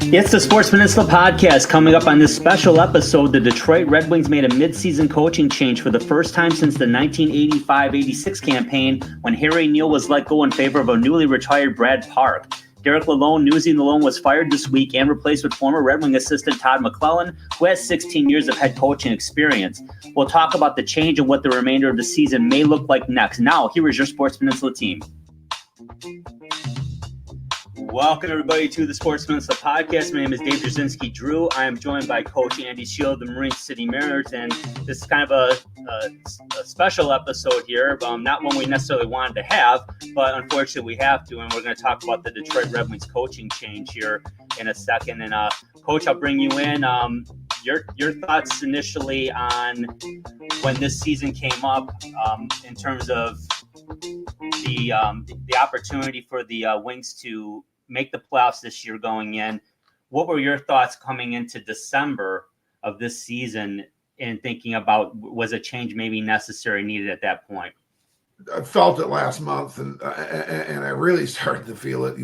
It's the Sports Peninsula podcast. Coming up on this special episode, the Detroit Red Wings made a midseason coaching change for the first time since the 1985-86 campaign when Harry Neale was let go in favor of a newly retired Brad Park. Derek Lalonde, Newsy Lalonde, was fired this week and replaced with former Red Wing assistant Todd McLellan, who has 16 years of head coaching experience. We'll talk about the change and what the remainder of the season may look like next. Now, here is your Sports Peninsula team. Welcome, everybody, to the Sports Peninsula podcast. My name is Dave Jasinski Drew. I am joined by Coach Andy Shield, the Marine City Mariners, and this is kind of a special episode here, not one we necessarily wanted to have, but unfortunately we have to, and we're going to talk about the Detroit Red Wings coaching change here in a second. And Coach, I'll bring you in. Your thoughts initially on when this season came up in terms of the opportunity for the Wings to make the playoffs this year going in. What were your thoughts coming into December of this season and thinking about, was a change maybe necessary, needed at that point? I felt it last month, and I really started to feel it,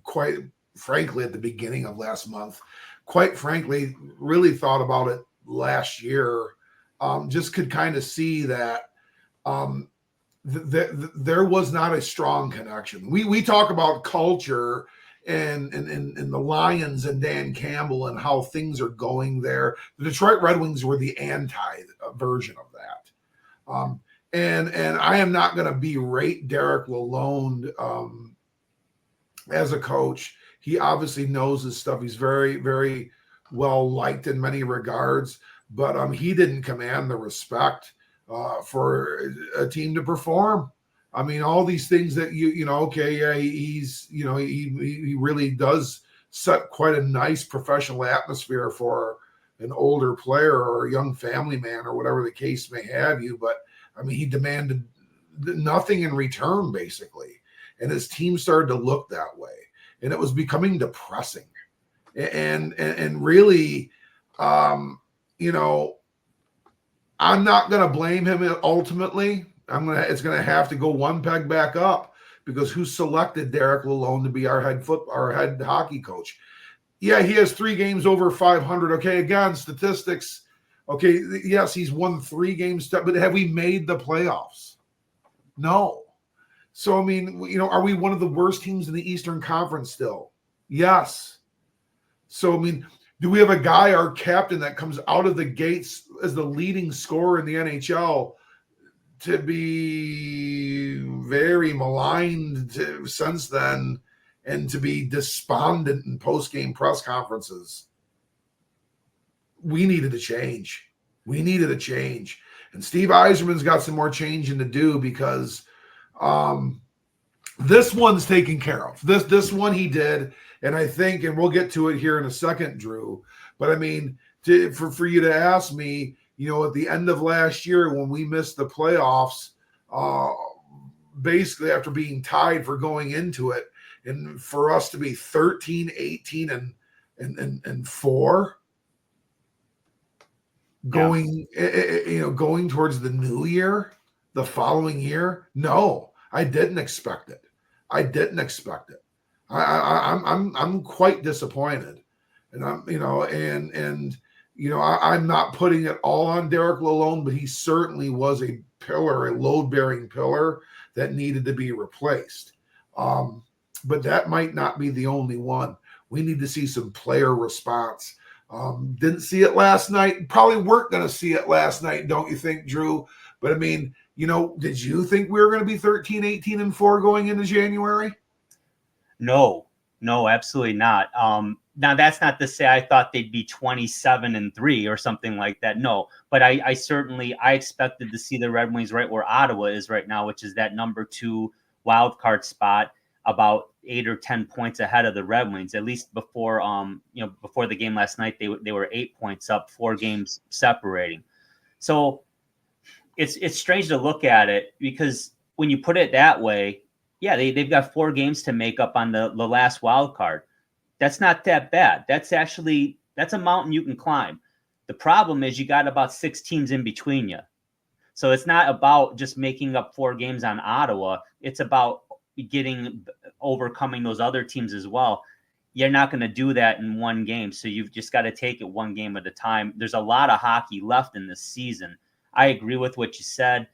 quite frankly, at the beginning of last month. Quite frankly, really thought about it last year. Just could kind of see that there was not a strong connection. We talk about culture and the Lions and Dan Campbell and how things are going there. The Detroit Red Wings were the anti version of that. And I am not going to berate Derek Lalonde as a coach. He obviously knows his stuff. He's very, very well liked in many regards, but he didn't command the respect for a team to perform. I mean, all these things that he's, he really does set quite a nice professional atmosphere for an older player or a young family man or whatever the case may have you. But I mean, he demanded nothing in return, basically. And his team started to look that way. And it was becoming depressing. And really, I'm not going to blame him ultimately. It's going to have to go one peg back up, because who selected Derek Lalonde to be our head hockey coach? Yeah, he has 3 games over 500. Okay, again, statistics. Okay, yes, he's won 3 games, but have we made the playoffs? No. So, I mean, are we one of the worst teams in the Eastern Conference still? Yes. So, I mean, do we have a guy, our captain, that comes out of the gates as the leading scorer in the NHL to be very maligned since then and to be despondent in post-game press conferences? We needed a change. And Steve Yzerman's got some more changing to do, because this one's taken care of. This one he did, and I think, and we'll get to it here in a second, Drew, but I mean, for you to ask me, at the end of last year when we missed the playoffs, basically after being tied for going into it, and for us to be 13, 18, and 4 going, going towards the new year, the following year. No, I didn't expect it. I'm quite disappointed, and I'm not putting it all on Derek Lalonde, but he certainly was a load-bearing pillar that needed to be replaced. But that might not be the only one. We need to see some player response. Didn't see it last night. Probably weren't going to see it last night, don't you think, Drew? But I mean, did you think we were going to be 13, 18, and 4 going into January? No, absolutely not. Now, that's not to say I thought they'd be 27-3 or something like that. No, but I expected to see the Red Wings right where Ottawa is right now, which is that number 2 wild card spot, about 8 or 10 points ahead of the Red Wings. At least before the game last night, they were 8 points up, 4 games separating. So it's strange to look at it, because when you put it that way, yeah, they've got 4 games to make up on the last wild card. That's not that bad. That's a mountain you can climb. The problem is you got about 6 teams in between you. So it's not about just making up 4 games on Ottawa. It's about overcoming those other teams as well. you're not going to do that in one game. So you've just got to take it one game at a time. There's a lot of hockey left in this season. I agree with what you said.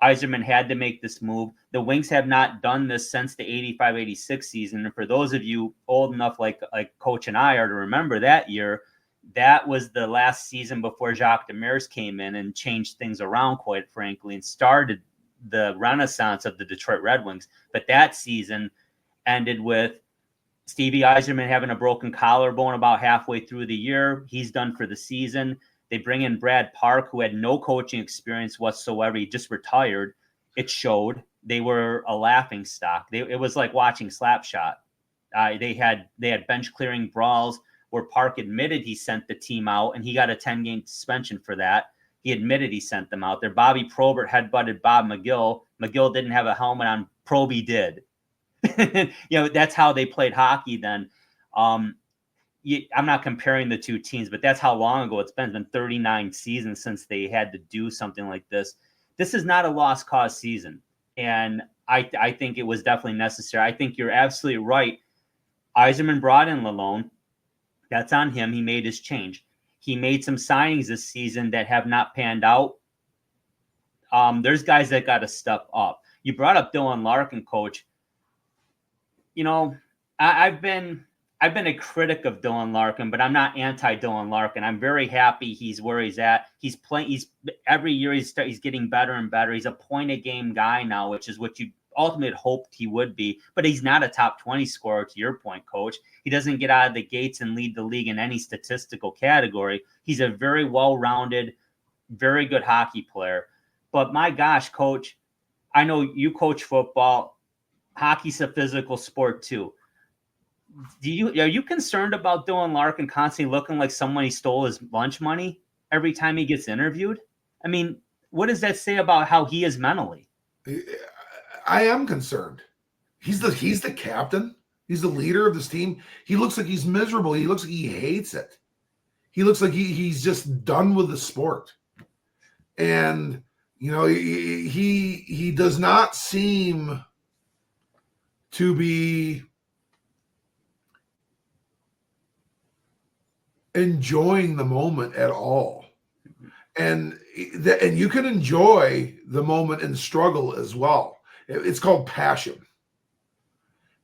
Yzerman had to make this move. The Wings have not done this since the 85-86 season. And for those of you old enough like Coach and I are to remember that year, that was the last season before Jacques Demers came in and changed things around, quite frankly, and started the renaissance of the Detroit Red Wings. But that season ended with Stevie Yzerman having a broken collarbone about halfway through the year. He's done for the season. They bring in Brad Park, who had no coaching experience whatsoever. He just retired. It showed. They were a laughing stock. It was like watching Slapshot. They had bench clearing brawls where Park admitted he sent the team out, and he got a 10-game suspension for that. He admitted he sent them out there. Bobby Probert headbutted Bob McGill. McGill didn't have a helmet on. Proby did. That's how they played hockey then. I'm not comparing the two teams, but that's how long ago it's been. It's been 39 seasons since they had to do something like this. This is not a lost cause season, and I think it was definitely necessary. I think you're absolutely right. Yzerman brought in Lalonde. That's on him. He made his change. He made some signings this season that have not panned out. There's guys that got to step up. You brought up Dylan Larkin, Coach. I've been a critic of Dylan Larkin, but I'm not anti-Dylan Larkin. I'm very happy he's where he's at. He's playing. Every year he's getting better and better. He's a point-a-game guy now, which is what you ultimately hoped he would be. But he's not a top 20 scorer, to your point, Coach. He doesn't get out of the gates and lead the league in any statistical category. He's a very well-rounded, very good hockey player. But my gosh, Coach, I know you coach football. Hockey's a physical sport too. Are you concerned about Dylan Larkin constantly looking like someone he stole his lunch money every time he gets interviewed? I mean, what does that say about how he is mentally? I am concerned. He's the captain. He's the leader of this team. He looks like he's miserable. He looks like he hates it. He looks like he's just done with the sport. And he does not seem to be enjoying the moment at all. And you can enjoy the moment and struggle as well. It's called passion.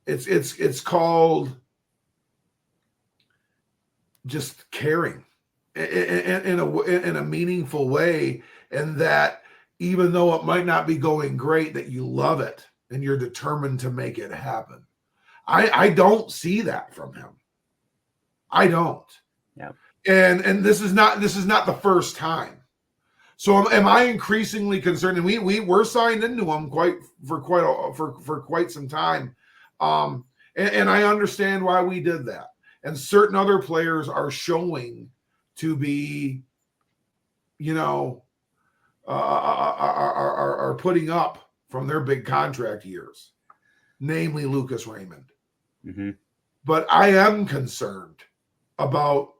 It's called just caring in a meaningful way, and that even though it might not be going great, that you love it and you're determined to make it happen. I don't see that from him. I don't. Yeah. And this is not the first time. So am I increasingly concerned? And we were signed into him for quite some time. And I understand why we did that. And certain other players are showing to be, are putting up from their big contract years, namely Lucas Raymond. Mm-hmm. But I am concerned about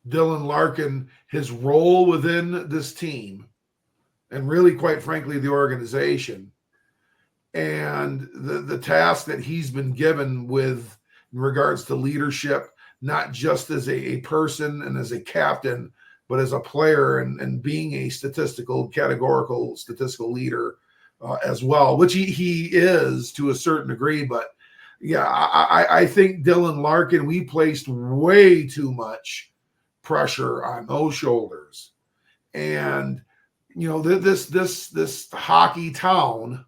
Dylan Larkin, his role within this team, and really, quite frankly, the organization, and the task that he's been given with in regards to leadership, not just as a person and as a captain, but as a player and being a categorical statistical leader as well, which he is to a certain degree. But yeah, I think Dylan Larkin, we placed way too much pressure on those shoulders. And, this hockey town,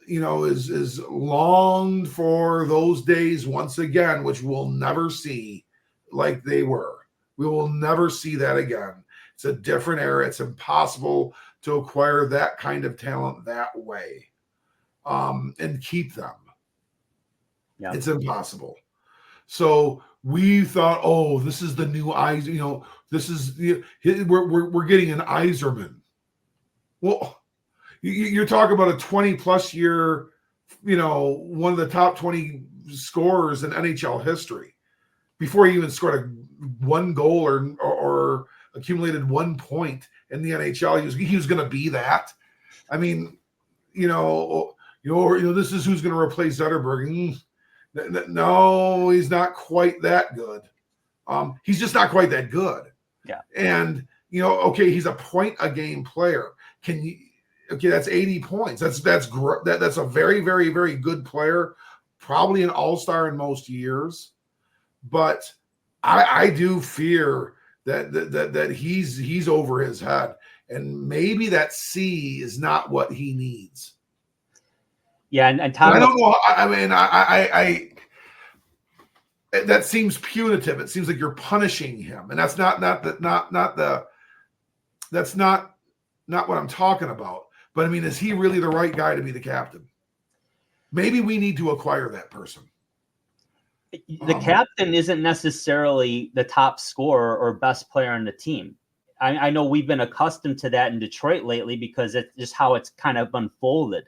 is longed for those days once again, which we'll never see like they were. We will never see that again. It's a different era. It's impossible to acquire that kind of talent that way and keep them. Yeah. It's impossible. So we thought, oh, this is the new eyes. This is we're getting an Yzerman. Well, you're talking about a 20+ year, one of the top 20 scorers in NHL history. Before he even scored one goal or accumulated 1 point in the NHL, he was going to be that. I mean, this is who's going to replace Zetterberg. No, he's not quite that good. He's just not quite that good. Yeah. And, okay, he's a point a game player. Okay, that's 80 points. That's a very, very, very good player, probably an all-star in most years. But I do fear that he's over his head. And maybe that C is not what he needs. Yeah, and Todd, I don't know. I mean, I that seems punitive. It seems like you're punishing him, and that's not what I'm talking about. But I mean, is he really the right guy to be the captain? Maybe we need to acquire that person. The captain isn't necessarily the top scorer or best player on the team. I know we've been accustomed to that in Detroit lately because it's just how it's kind of unfolded.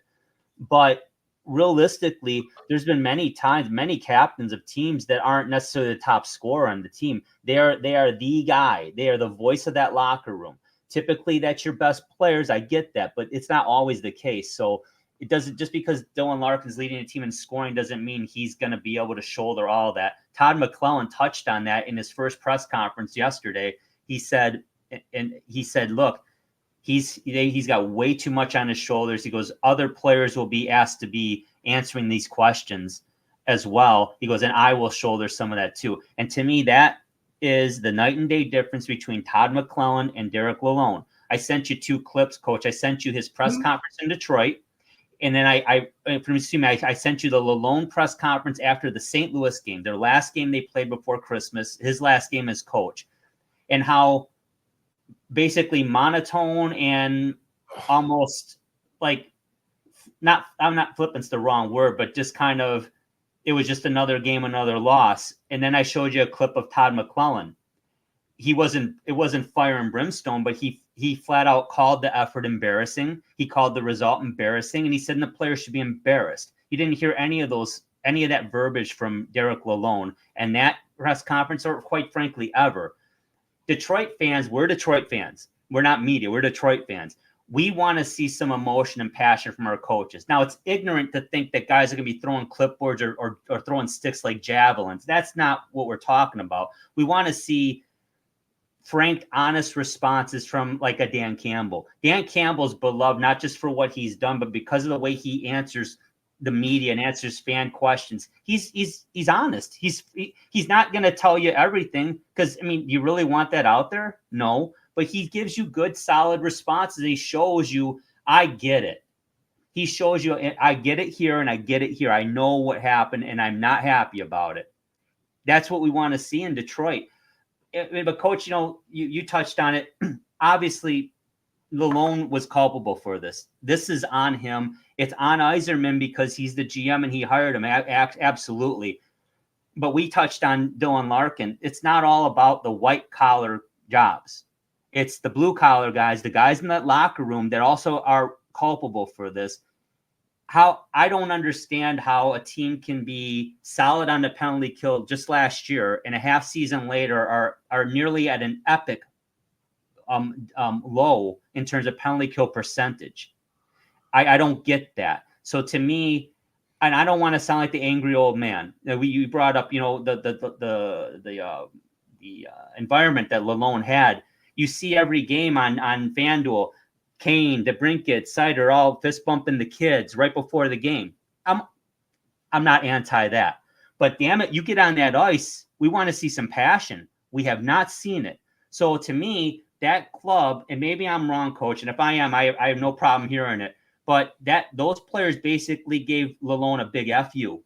But realistically, there's been many times, many captains of teams that aren't necessarily the top scorer on the team. They are the guy. They are the voice of that locker room. Typically, that's your best players. I get that, but it's not always the case. So it doesn't, just because Dylan Larkin's leading a team in scoring doesn't mean he's going to be able to shoulder all that. Todd McLellan touched on that in his first press conference yesterday. He said, look, he's got way too much on his shoulders. He goes, other players will be asked to be answering these questions as well. He goes, and I will shoulder some of that too. And to me, that is the night and day difference between Todd McLellan and Derek Lalonde. I sent you 2 clips, Coach. I sent you his press conference in Detroit. And then I sent you the Lalonde press conference after the St. Louis game, their last game they played before Christmas, his last game as coach, and how basically monotone and almost like I'm not flippant's the wrong word, but just kind of, it was just another game, another loss. And then I showed you a clip of Todd McLellan. It wasn't fire and brimstone, but he flat out called the effort embarrassing. He called the result embarrassing, and he said the players should be embarrassed. You didn't hear any of that verbiage from Derek Lalonde and that press conference, or quite frankly, ever. Detroit fans, we're Detroit fans. We're not media. We're Detroit fans. We want to see some emotion and passion from our coaches. Now, it's ignorant to think that guys are going to be throwing clipboards or throwing sticks like javelins. That's not what we're talking about. We want to see frank, honest responses from like a Dan Campbell. Dan Campbell's beloved not just for what he's done, but because of the way he answers the media and answers fan questions. He's honest. He's not going to tell you everything, because I mean, you really want that out there? No, but he gives you good, solid responses. He shows you, I get it. He shows you, I get it here and I get it here. I know what happened and I'm not happy about it. That's what we want to see in Detroit. But Coach, you touched on it. Obviously, Lalonde was culpable for this. This is on him. It's on Yzerman because he's the GM and he hired him. Absolutely. But we touched on Dylan Larkin. It's not all about the white collar jobs. It's the blue collar guys, the guys in that locker room that also are culpable for this. I don't understand how a team can be solid on the penalty kill just last year and a half season later are nearly at an epic low in terms of penalty kill percentage. I don't get that. So to me, and I don't want to sound like the angry old man. You brought up, the environment that Lalonde had. You see every game on FanDuel. Kane, DeBrincat, Sider, all fist bumping the kids right before the game. I'm not anti that, but damn it, you get on that ice, we want to see some passion. We have not seen it. So to me, that club, and maybe I'm wrong, Coach, and if I am, I have no problem hearing it, but those players basically gave Lalonde a big FU.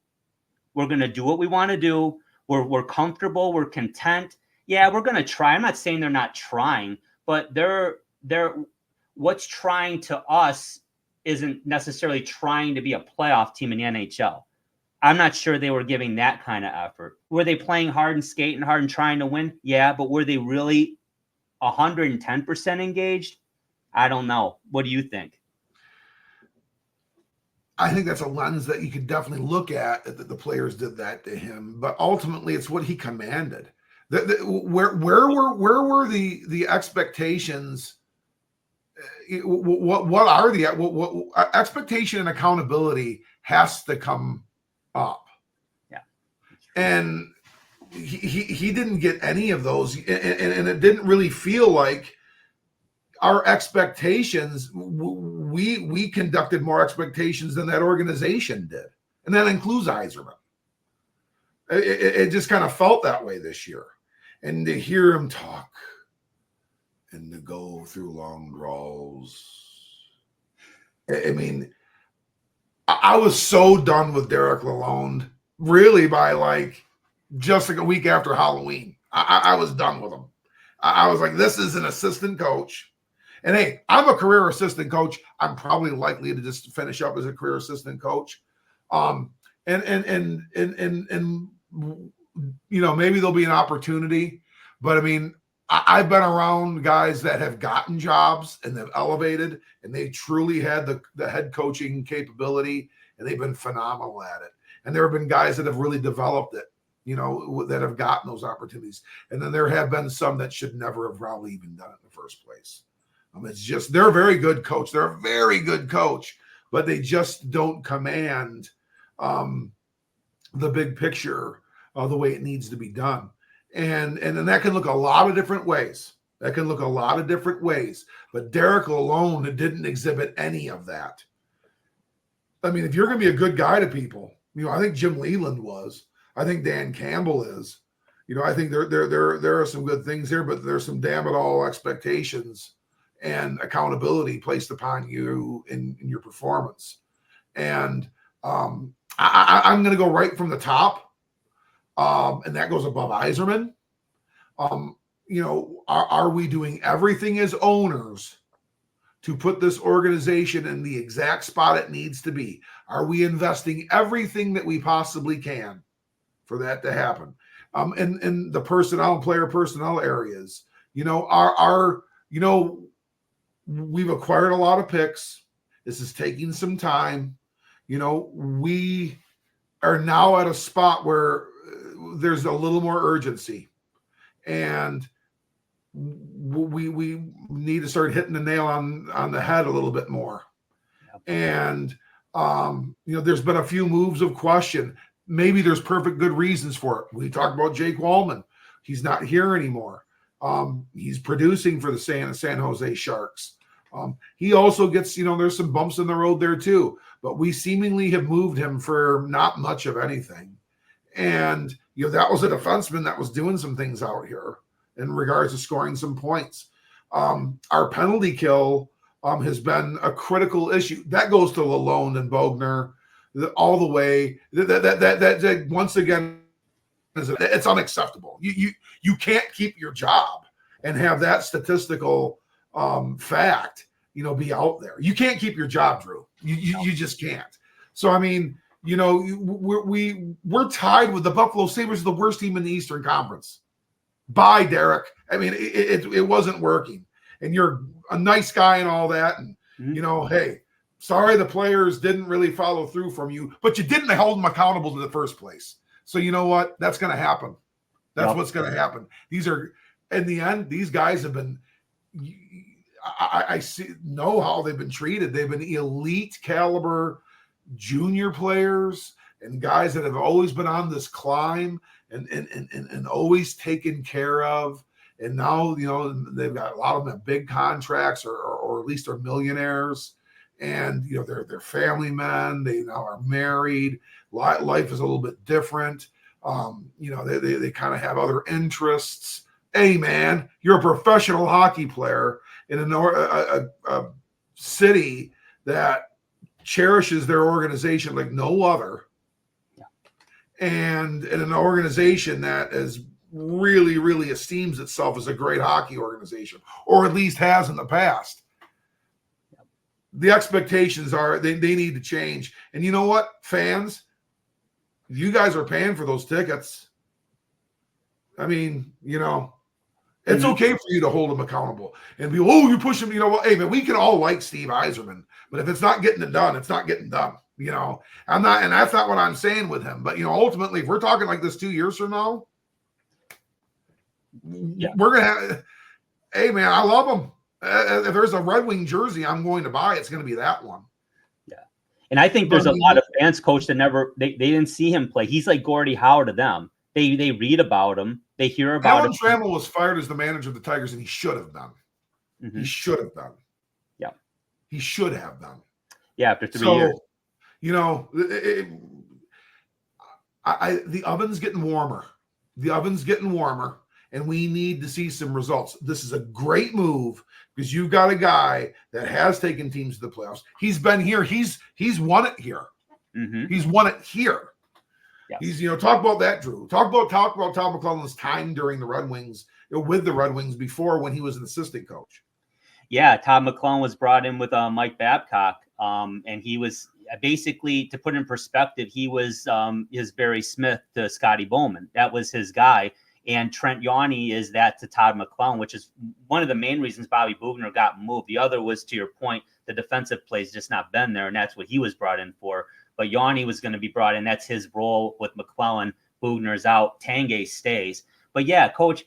We're going to do what we want to do. We're comfortable. We're content. Yeah, we're going to try. I'm not saying they're not trying, but they're what's trying to us isn't necessarily trying to be a playoff team in the NHL. I'm not sure they were giving that kind of effort. Were they playing hard and skating hard and trying to win? Yeah, but were they really 110% engaged? I don't know. What do you think? I think that's a lens that you could definitely look at, that the players did that to him. But ultimately, it's what he commanded. Where were the expectations? What are the expectation and accountability has to come up. Yeah. And he didn't get any of those, and it didn't really feel like our expectations. We conducted more expectations than that organization did, and that includes Yzerman. It just kind of felt that way this year, and to hear him talk and to go through long drawls. I mean, I was so done with Derek Lalonde, really, by like just like a week after Halloween. I was done with him. I was like, this is an assistant coach. And hey, I'm a career assistant coach. I'm probably likely to just finish up as a career assistant coach. And you know, maybe there'll be an opportunity, but I mean, I've been around guys that have gotten jobs and they've elevated, and they truly had the head coaching capability, and they've been phenomenal at it. And there have been guys that have really developed it, you know, that have gotten those opportunities. And then there have been some that should never have probably even done it in the first place. It's just, they're a very good coach. They're a very good coach, but they just don't command the big picture the way it needs to be done. And that can look a lot of different ways. But Derek Lalonde didn't exhibit any of that. I mean, if you're going to be a good guy to people, you know, I think Jim Leland was. I think Dan Campbell is. You know, I think there are some good things here, but there's some damn it all expectations and accountability placed upon you in your performance. And I'm going to go right from the top. And that goes above Yzerman. You know, are we doing everything as owners to put this organization in the exact spot it needs to be? Are we investing everything that we possibly can for that to happen? In the personnel and player personnel areas, you know, you know, we've acquired a lot of picks. This is taking some time. You know, we are now at a spot where there's a little more urgency, and we need to start hitting the nail on the head a little bit more. Yep. And you know, there's been a few moves of question. Maybe there's perfect good reasons for it. We talked about Jake Wallman. He's not here anymore. He's producing for the San Jose Sharks. He also gets, you know, there's some bumps in the road there too, but we seemingly have moved him for not much of anything. And, you know, that was a defenseman that was doing some things out here in regards to scoring some points. Our penalty kill has been a critical issue. That goes to Lalonde and Bogner all the way. That once again, it's unacceptable. You can't keep your job and have that statistical fact, you know, be out there. You can't keep your job, Drew. You just can't. So, I mean, you know, we're tied with the Buffalo Sabres, the worst team in the Eastern Conference. Bye, Derek. I mean, it wasn't working. And you're a nice guy and all that. And, you know, hey, sorry the players didn't really follow through from you, but you didn't hold them accountable in the first place. So you know what? That's going to happen. That's what's going to happen. These are, in the end, these guys have been, I know how they've been treated. They've been elite caliber junior players and guys that have always been on this climb and always taken care of. And now, you know, they've got a lot of them have big contracts or at least are millionaires. And, you know, they're family men. They now are married. Life is a little bit different. You know, they kind of have other interests. Hey, man, you're a professional hockey player in a city that cherishes their organization like no other. Yeah. And in an organization that is really, really esteems itself as a great hockey organization, or at least has in the past. Yep. The expectations are they need to change. And you know what, fans? You guys are paying for those tickets. I mean, you know, it's okay for you to hold them accountable and be, oh, you push them, you know, well, hey, man, we can all like Steve Yzerman, but if it's not getting it done, it's not getting done. You know, and that's not what I'm saying with him. But, you know, ultimately, if we're talking like this 2 years from now, we're going to have, hey, man, I love him. If there's a Red Wing jersey I'm going to buy, it's going to be that one. Yeah. And I think there's a lot of fans, coach, that they didn't see him play. He's like Gordie Howe to them. They read about him. They hear about Alan him. Trammell was fired as the manager of the Tigers, and he should have been. Mm-hmm. He should have been. Yeah. He should have been. Yeah, after 3 years. You know, the oven's getting warmer. The oven's getting warmer, and we need to see some results. This is a great move because you've got a guy that has taken teams to the playoffs. He's been here. He's won it here. Mm-hmm. He's won it here. Yes. He's, talk about that, Drew. Talk about Todd McLellan's time during the Red Wings, with the Red Wings before when he was an assistant coach. Yeah, Todd McLellan was brought in with Mike Babcock, and he was basically, to put in perspective, he was his Barry Smith to Scotty Bowman. That was his guy. And Trent Yawney is that to Todd McLellan, which is one of the main reasons Bobby Boughner got moved. The other was, to your point, the defensive play's just not been there, and that's what he was brought in for. But Yawney was going to be brought in. That's his role with McLellan. Boughner's out. Tanguay stays. But yeah, coach,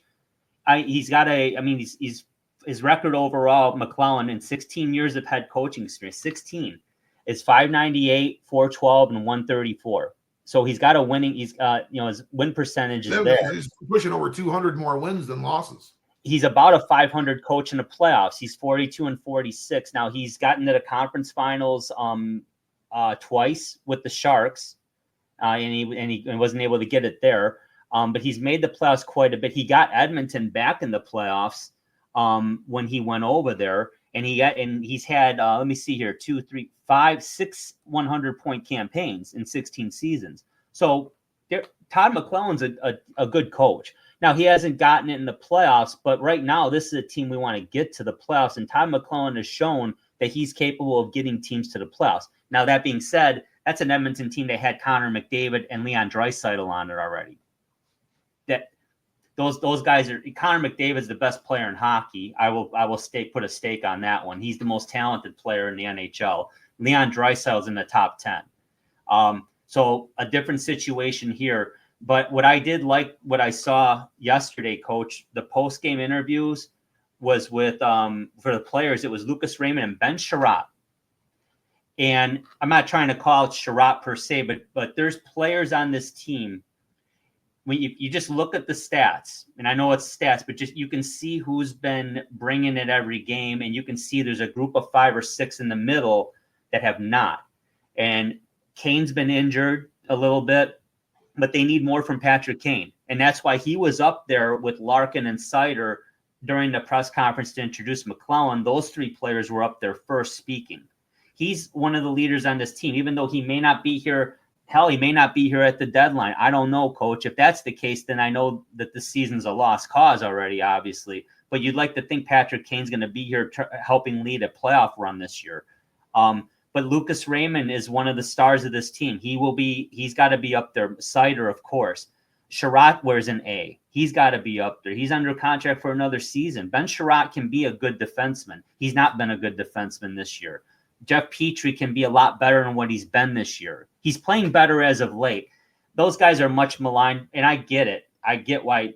he's his record overall, McLellan, in 16 years of head coaching experience, 16, is 598, 412, and 134. So he's got a winning. He's his win percentage is there. He's pushing over 200 more wins than losses. He's about a 500 coach in the playoffs. He's 42 and 46. Now he's gotten to the conference finals twice with the Sharks, and he wasn't able to get it there. But he's made the playoffs quite a bit. He got Edmonton back in the playoffs when he went over there, and he's had let me see here, 2, 3, 5, 6 100-point campaigns in 16 seasons. So Todd McLellan's a good coach. Now he hasn't gotten it in the playoffs, but right now this is a team we want to get to the playoffs, and Todd McLellan has shown that he's capable of getting teams to the playoffs. Now that being said, that's an Edmonton team that had Connor McDavid and Leon Draisaitl on it already. That those guys are. Connor McDavid is the best player in hockey. I will put a stake on that one. He's the most talented player in the NHL. Leon Draisaitl is in the top 10. So a different situation here. But what I did like, what I saw yesterday, Coach, the post-game interviews was with for the players. It was Lucas Raymond and Ben Sherratt. And I'm not trying to call it Sherratt per se, but there's players on this team. When you just look at the stats, and I know it's stats, but just you can see who's been bringing it every game, and you can see there's a group of 5 or 6 in the middle that have not. And Kane's been injured a little bit, but they need more from Patrick Kane. And that's why he was up there with Larkin and Sider during the press conference to introduce McLellan. Those 3 players were up there first speaking. He's one of the leaders on this team, even though he may not be here. Hell, he may not be here at the deadline. I don't know, Coach. If that's the case, then I know that the season's a lost cause already, obviously. But you'd like to think Patrick Kane's going to be here helping lead a playoff run this year. But Lucas Raymond is one of the stars of this team. He's got to be up there. Sider, of course. Sherratt wears an A. He's got to be up there. He's under contract for another season. Ben Sherratt can be a good defenseman. He's not been a good defenseman this year. Jeff Petrie can be a lot better than what he's been this year. He's playing better as of late. Those guys are much maligned, and I get it. I get why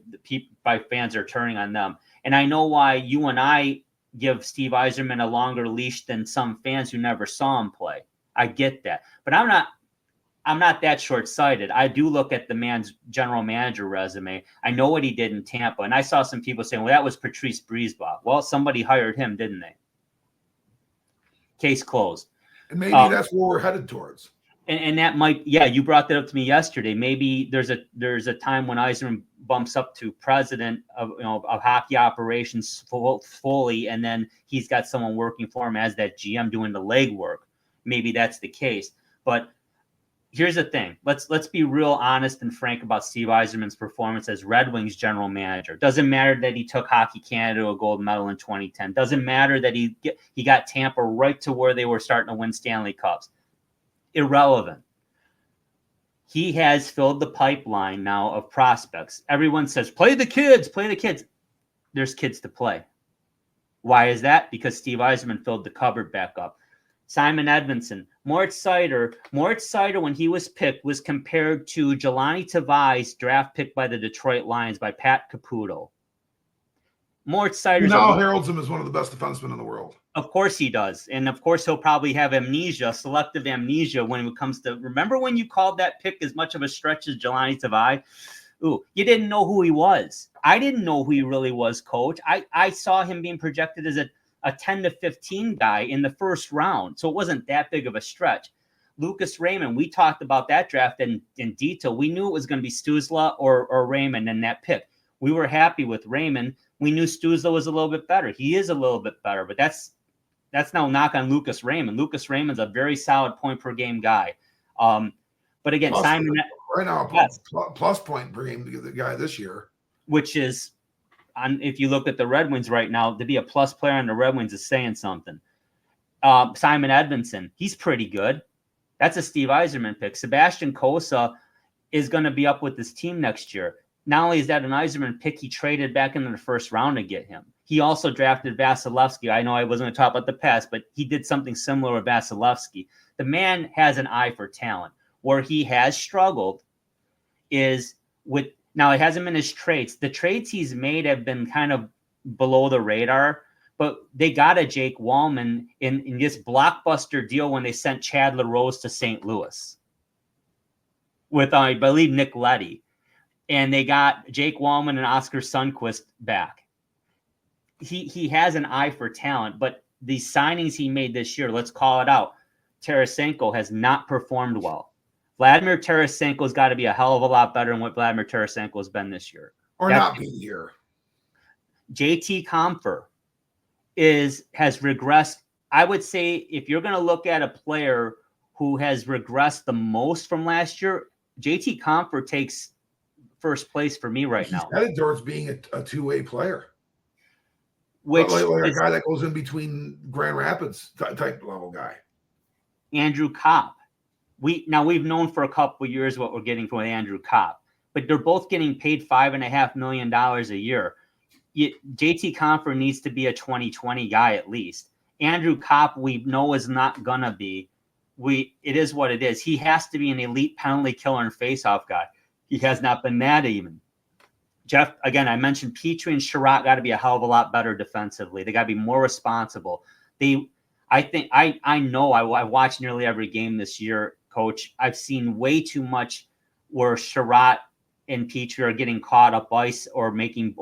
fans are turning on them. And I know why you and I give Steve Yzerman a longer leash than some fans who never saw him play. I get that. But I'm not that short-sighted. I do look at the man's general manager resume. I know what he did in Tampa, and I saw some people saying, well, that was Patrice Brisebois. Well, somebody hired him, didn't they? Case closed. And maybe that's where we're headed towards. And that might, you brought that up to me yesterday. Maybe there's a time when Yzerman bumps up to president of hockey operations fully, and then he's got someone working for him as that GM doing the legwork. Maybe that's the case. But here's the thing. Let's be real honest and frank about Steve Yzerman's performance as Red Wings general manager. Doesn't matter that he took Hockey Canada to a gold medal in 2010. Doesn't matter that he got Tampa right to where they were starting to win Stanley Cups. Irrelevant. He has filled the pipeline now of prospects. Everyone says, play the kids. There's kids to play. Why is that? Because Steve Yzerman filled the cupboard back up. Simon Edmondson, Moritz Seider, when he was picked, was compared to Jelani Tavai, draft pick by the Detroit Lions by Pat Caputo. Moritz Seider's now heralds him as one of the best defensemen in the world. Of course he does. And of course he'll probably have amnesia, selective amnesia when it comes to, remember when you called that pick as much of a stretch as Jelani Tavai? Ooh, you didn't know who he was. I didn't know who he really was, Coach. I saw him being projected as a 10 to 15 guy in the first round. So it wasn't that big of a stretch. Lucas Raymond, we talked about that draft in detail. We knew it was going to be Stützle or Raymond in that pick. We were happy with Raymond. We knew Stützle was a little bit better. He is a little bit better, but that's no knock on Lucas Raymond. Lucas Raymond's a very solid point per game guy. But again, plus, Simon right now, yes, plus point per game to the guy this year, which is, if you look at the Red Wings right now, to be a plus player on the Red Wings is saying something. Simon Edmondson, he's pretty good. That's a Steve Yzerman pick. Sebastian Cossa is going to be up with this team next year. Not only is that an Yzerman pick, he traded back into the first round to get him. He also drafted Vasilevsky. I know I wasn't going to talk about the past, but he did something similar with Vasilevsky. The man has an eye for talent. Where he has struggled is with, now it hasn't been his traits. The traits he's made have been kind of below the radar, but they got a Jake Wallman in this blockbuster deal when they sent Chad LaRose to St. Louis with, I believe, Nick Leddy. And they got Jake Wallman and Oscar Sundqvist back. He has an eye for talent, but the signings he made this year, let's call it out, Tarasenko has not performed well. Vladimir Tarasenko's got to be a hell of a lot better than what Vladimir Tarasenko has been this year. Or not be here. JT Compher has regressed. I would say if you're going to look at a player who has regressed the most from last year, JT Compher takes first place for me right now. He's headed towards being a two-way player. Which like a guy that goes in between Grand Rapids type level guy. Andrew Kopp. We've known for a couple of years what we're getting from Andrew Kopp, but they're both getting paid $5.5 million a year. JT Compher needs to be a 2020 guy at least. Andrew Kopp, we know is not gonna be. It is what it is. He has to be an elite penalty killer and faceoff guy. He has not been that even. Jeff, again, I mentioned Petrie and Sherratt got to be a hell of a lot better defensively. They got to be more responsible. I know I watched nearly every game this year, Coach. I've seen way too much where Sherratt and Petrie are getting caught up ice or making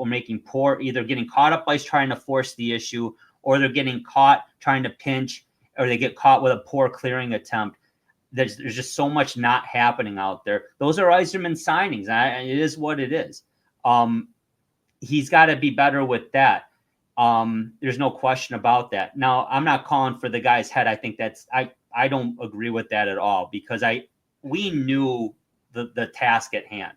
poor, either getting caught up ice trying to force the issue, or they're getting caught trying to pinch, or they get caught with a poor clearing attempt. There's just so much not happening out there. Those are Yzerman signings. And it is what it is. He's got to be better with that. There's no question about that. Now, I'm not calling for the guy's head. I think I don't agree with that at all, because we knew the task at hand.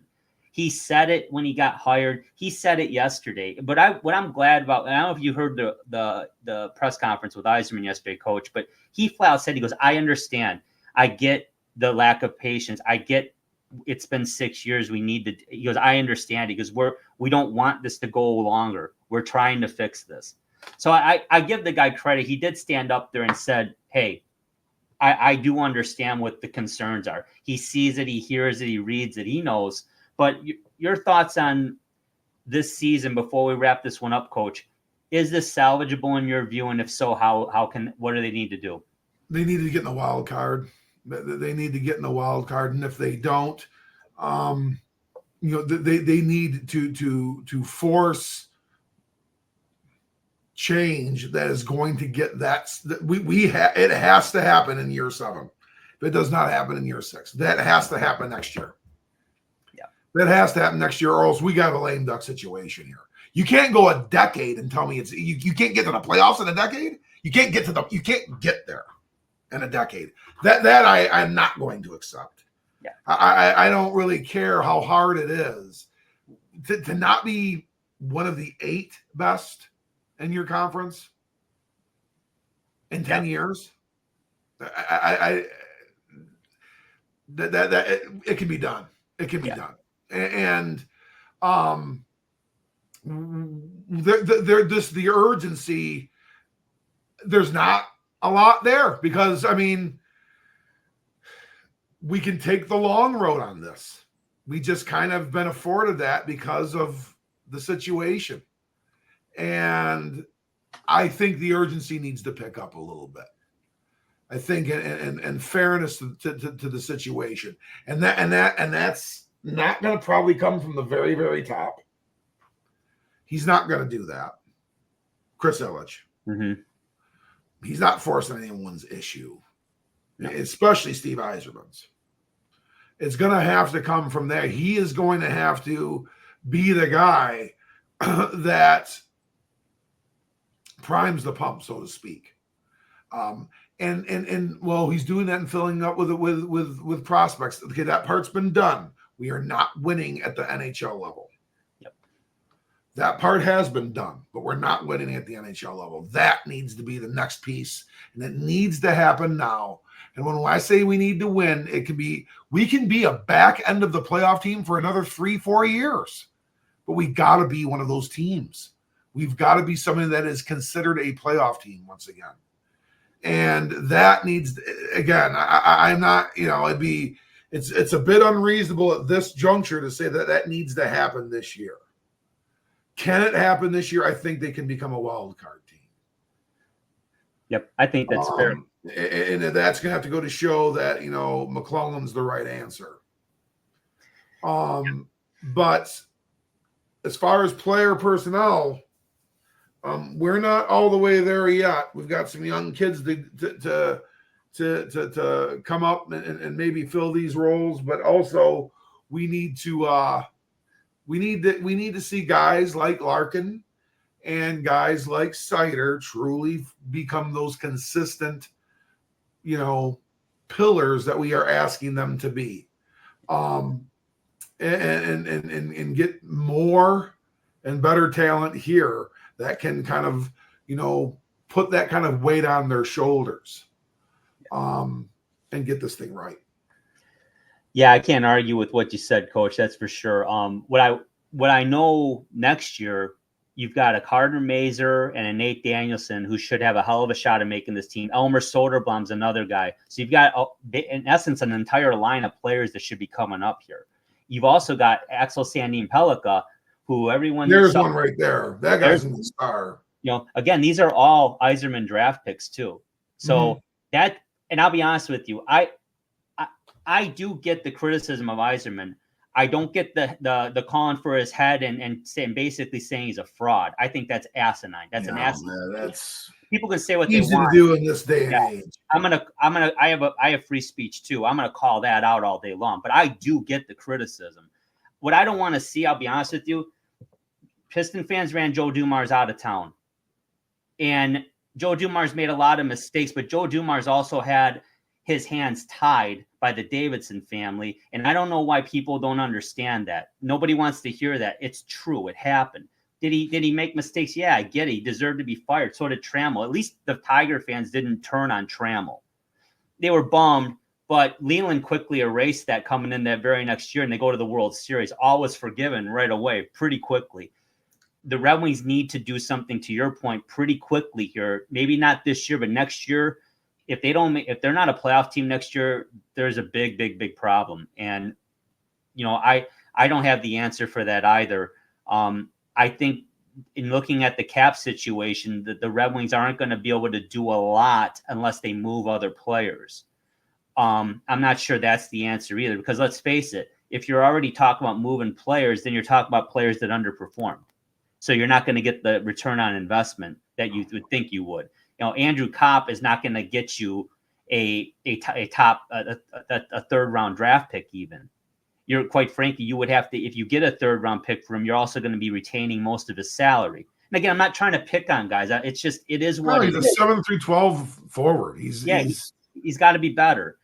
He said it when he got hired. He said it yesterday. But what I'm glad about, and I don't know if you heard the press conference with Yzerman yesterday, Coach, but he flat out said, he goes, I understand. I get the lack of patience. I get it's been 6 years. He goes, I understand. He goes, we don't want this to go longer. We're trying to fix this. So I give the guy credit. He did stand up there and said, hey, I do understand what the concerns are. He sees it, he hears it, he reads it, he knows. But your thoughts on this season before we wrap this one up, Coach? Is this salvageable in your view? And if so, what do they need to do? They need to get in the wild card. They need to get in the wild card, and if they don't, they need to force change that is going to get that. It has to happen in year 7. If it does not happen in year 6, that has to happen next year. Yeah, that has to happen next year, or else we got a lame duck situation here. You can't go a decade and tell me you can't get to the playoffs in a decade. You can't get there in a decade. That I'm not going to accept. Yeah. I don't really care how hard it is to not be one of the 8 best in your conference in 10 years. It can be done. It can be done. And the urgency, there's not a lot there, because we can take the long road on this. We just kind of been afforded that because of the situation. And I think the urgency needs to pick up a little bit. I think in fairness to the situation. And that's not going to probably come from the very, very top. He's not going to do that. Chris Ilitch. Mm-hmm. He's not forcing anyone's issue, No. especially Steve Yzerman's. It's going to have to come from there. He is going to have to be the guy that primes the pump, so to speak. And well, he's doing that and filling up with prospects. Okay, that part's been done. We are not winning at the NHL level. Yep. That part has been done, but we're not winning at the NHL level. That needs to be the next piece, and it needs to happen now. And when I say we need to win, we can be a back end of the playoff team for another 3-4 years, but we got to be one of those teams. We've got to be something that is considered a playoff team once again. And that needs, again, I'm not, it's a bit unreasonable at this juncture to say that needs to happen this year. Can it happen this year? I think they can become a wild card team. Yep, I think that's fair. And that's going to have to go to show that, McLellan's the right answer. But as far as player personnel, we're not all the way there yet. We've got some young kids to come up and maybe fill these roles, but also we need to see guys like Larkin and guys like Sider truly become those consistent, pillars that we are asking them to be, and get more and better talent here that can kind of, put that kind of weight on their shoulders, and get this thing right. Yeah, I can't argue with what you said, Coach. That's for sure. What I know next year, you've got a Gardner Mazer and a Nate Danielson who should have a hell of a shot at making this team. Elmer Soderblom's another guy. So you've got, in essence, an entire line of players that should be coming up here. You've also got Axel Sandin Pellikka, who everyone... There's one right there. That guy's a star. Again, these are all Yzerman draft picks too. So and I'll be honest with you, I do get the criticism of Yzerman. I don't get the calling for his head and basically saying he's a fraud. I think that's asinine. That's an asinine. That's people can say what easy they want to do in this day and age. I have free speech too. I'm gonna call that out all day long. But I do get the criticism. What I don't want to see, I'll be honest with you, Piston fans ran Joe Dumars out of town. And Joe Dumars made a lot of mistakes, but Joe Dumars also had his hands tied by the Davidson family. And I don't know why people don't understand that. Nobody wants to hear that. It's true. It happened. Did he make mistakes? Yeah, I get it. He deserved to be fired. So did Trammell. At least the Tiger fans didn't turn on Trammell. They were bummed, but Leland quickly erased that coming in that very next year, and they go to the World Series. All was forgiven right away, pretty quickly. The Red Wings need to do something, to your point, pretty quickly here. Maybe not this year, but next year. If they're not a playoff team next year, there's a big, big, big problem. And, I don't have the answer for that either. I think in looking at the cap situation, that the Red Wings aren't going to be able to do a lot unless they move other players. I'm not sure that's the answer either, because let's face it, if you're already talking about moving players, then you're talking about players that underperform. So you're not going to get the return on investment that you would think you would. Andrew Kopp is not going to get you a third round draft pick even. You're quite frankly, you would have to, if you get a third round pick for him, you're also going to be retaining most of his salary. And again, I'm not trying to pick on guys. It is what he's a 7 through 12 forward. He's got to be better.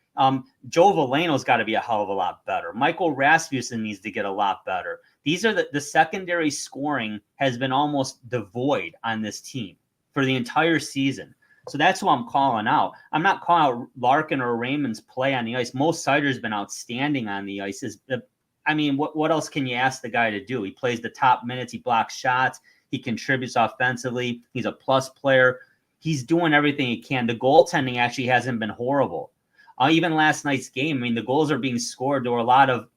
Joe Veleno's got to be a hell of a lot better. Michael Rasmussen needs to get a lot better. These are the secondary scoring has been almost devoid on this team for the entire season. So that's who I'm calling out. I'm not calling out Larkin or Raymond's play on the ice. Mo Sider's been outstanding on the ice. What else can you ask the guy to do? He plays the top minutes. He blocks shots. He contributes offensively. He's a plus player. He's doing everything he can. The goaltending actually hasn't been horrible. Even last night's game, the goals are being scored. There were a lot of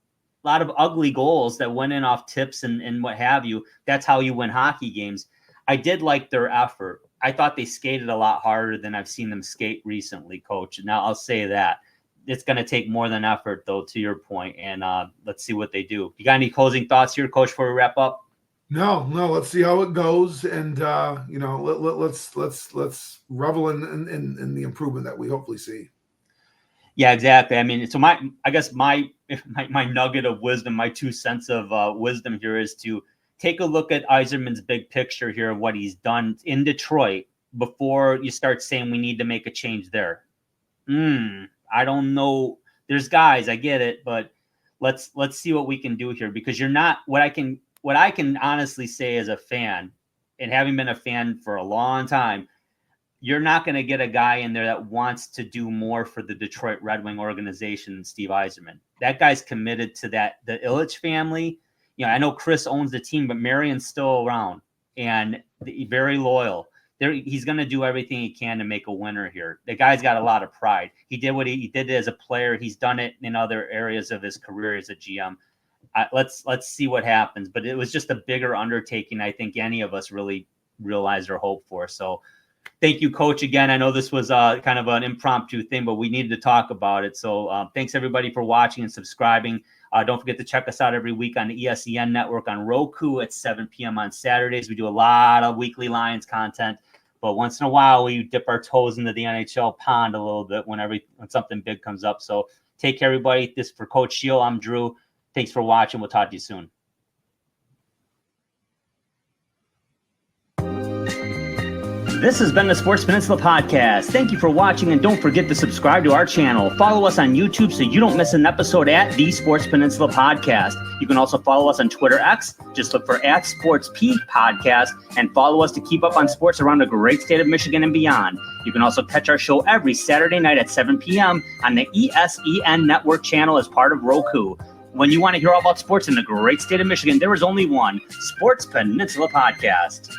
ugly goals that went in off tips and what have you. That's how you win hockey games. I did like their effort. I thought they skated a lot harder than I've seen them skate recently, Coach. Now I'll say that. It's going to take more than effort, though, to your point, and let's see what they do. You got any closing thoughts here, Coach, before we wrap up? No. Let's see how it goes, and let's revel in the improvement that we hopefully see. Yeah, exactly. I mean, so my nugget of wisdom, my 2 cents of wisdom here is to take a look at Yzerman's big picture here of what he's done in Detroit before you start saying we need to make a change there. I don't know. There's guys, I get it, but let's see what we can do here, because you're not what I can honestly say as a fan, and having been a fan for a long time, you're not going to get a guy in there that wants to do more for the Detroit Red Wing organization than Steve Yzerman. That guy's committed to the Ilitch family. You know, I know Chris owns the team, but Marion's still around and very loyal. He's going to do everything he can to make a winner here. The guy's got a lot of pride. He did what he did as a player. He's done it in other areas of his career as a GM. Let's see what happens. But it was just a bigger undertaking, I think, any of us really realized or hoped for. So thank you, Coach, again. I know this was kind of an impromptu thing, but we needed to talk about it. So thanks, everybody, for watching and subscribing. Don't forget to check us out every week on the ESEN network on Roku at 7 p.m. on Saturdays. We do a lot of weekly Lions content, but once in a while we dip our toes into the NHL pond a little bit when something big comes up. So take care, everybody. This is for Coach Shield. I'm Drew. Thanks for watching. We'll talk to you soon. This has been the Sports Peninsula Podcast. Thank you for watching, and don't forget to subscribe to our channel. Follow us on YouTube so you don't miss an episode at the Sports Peninsula Podcast. You can also follow us on Twitter X. Just look for @SportsP Podcast, and follow us to keep up on sports around the great state of Michigan and beyond. You can also catch our show every Saturday night at 7 p.m. on the ESEN Network channel as part of Roku. When you want to hear all about sports in the great state of Michigan, there is only one Sports Peninsula Podcast.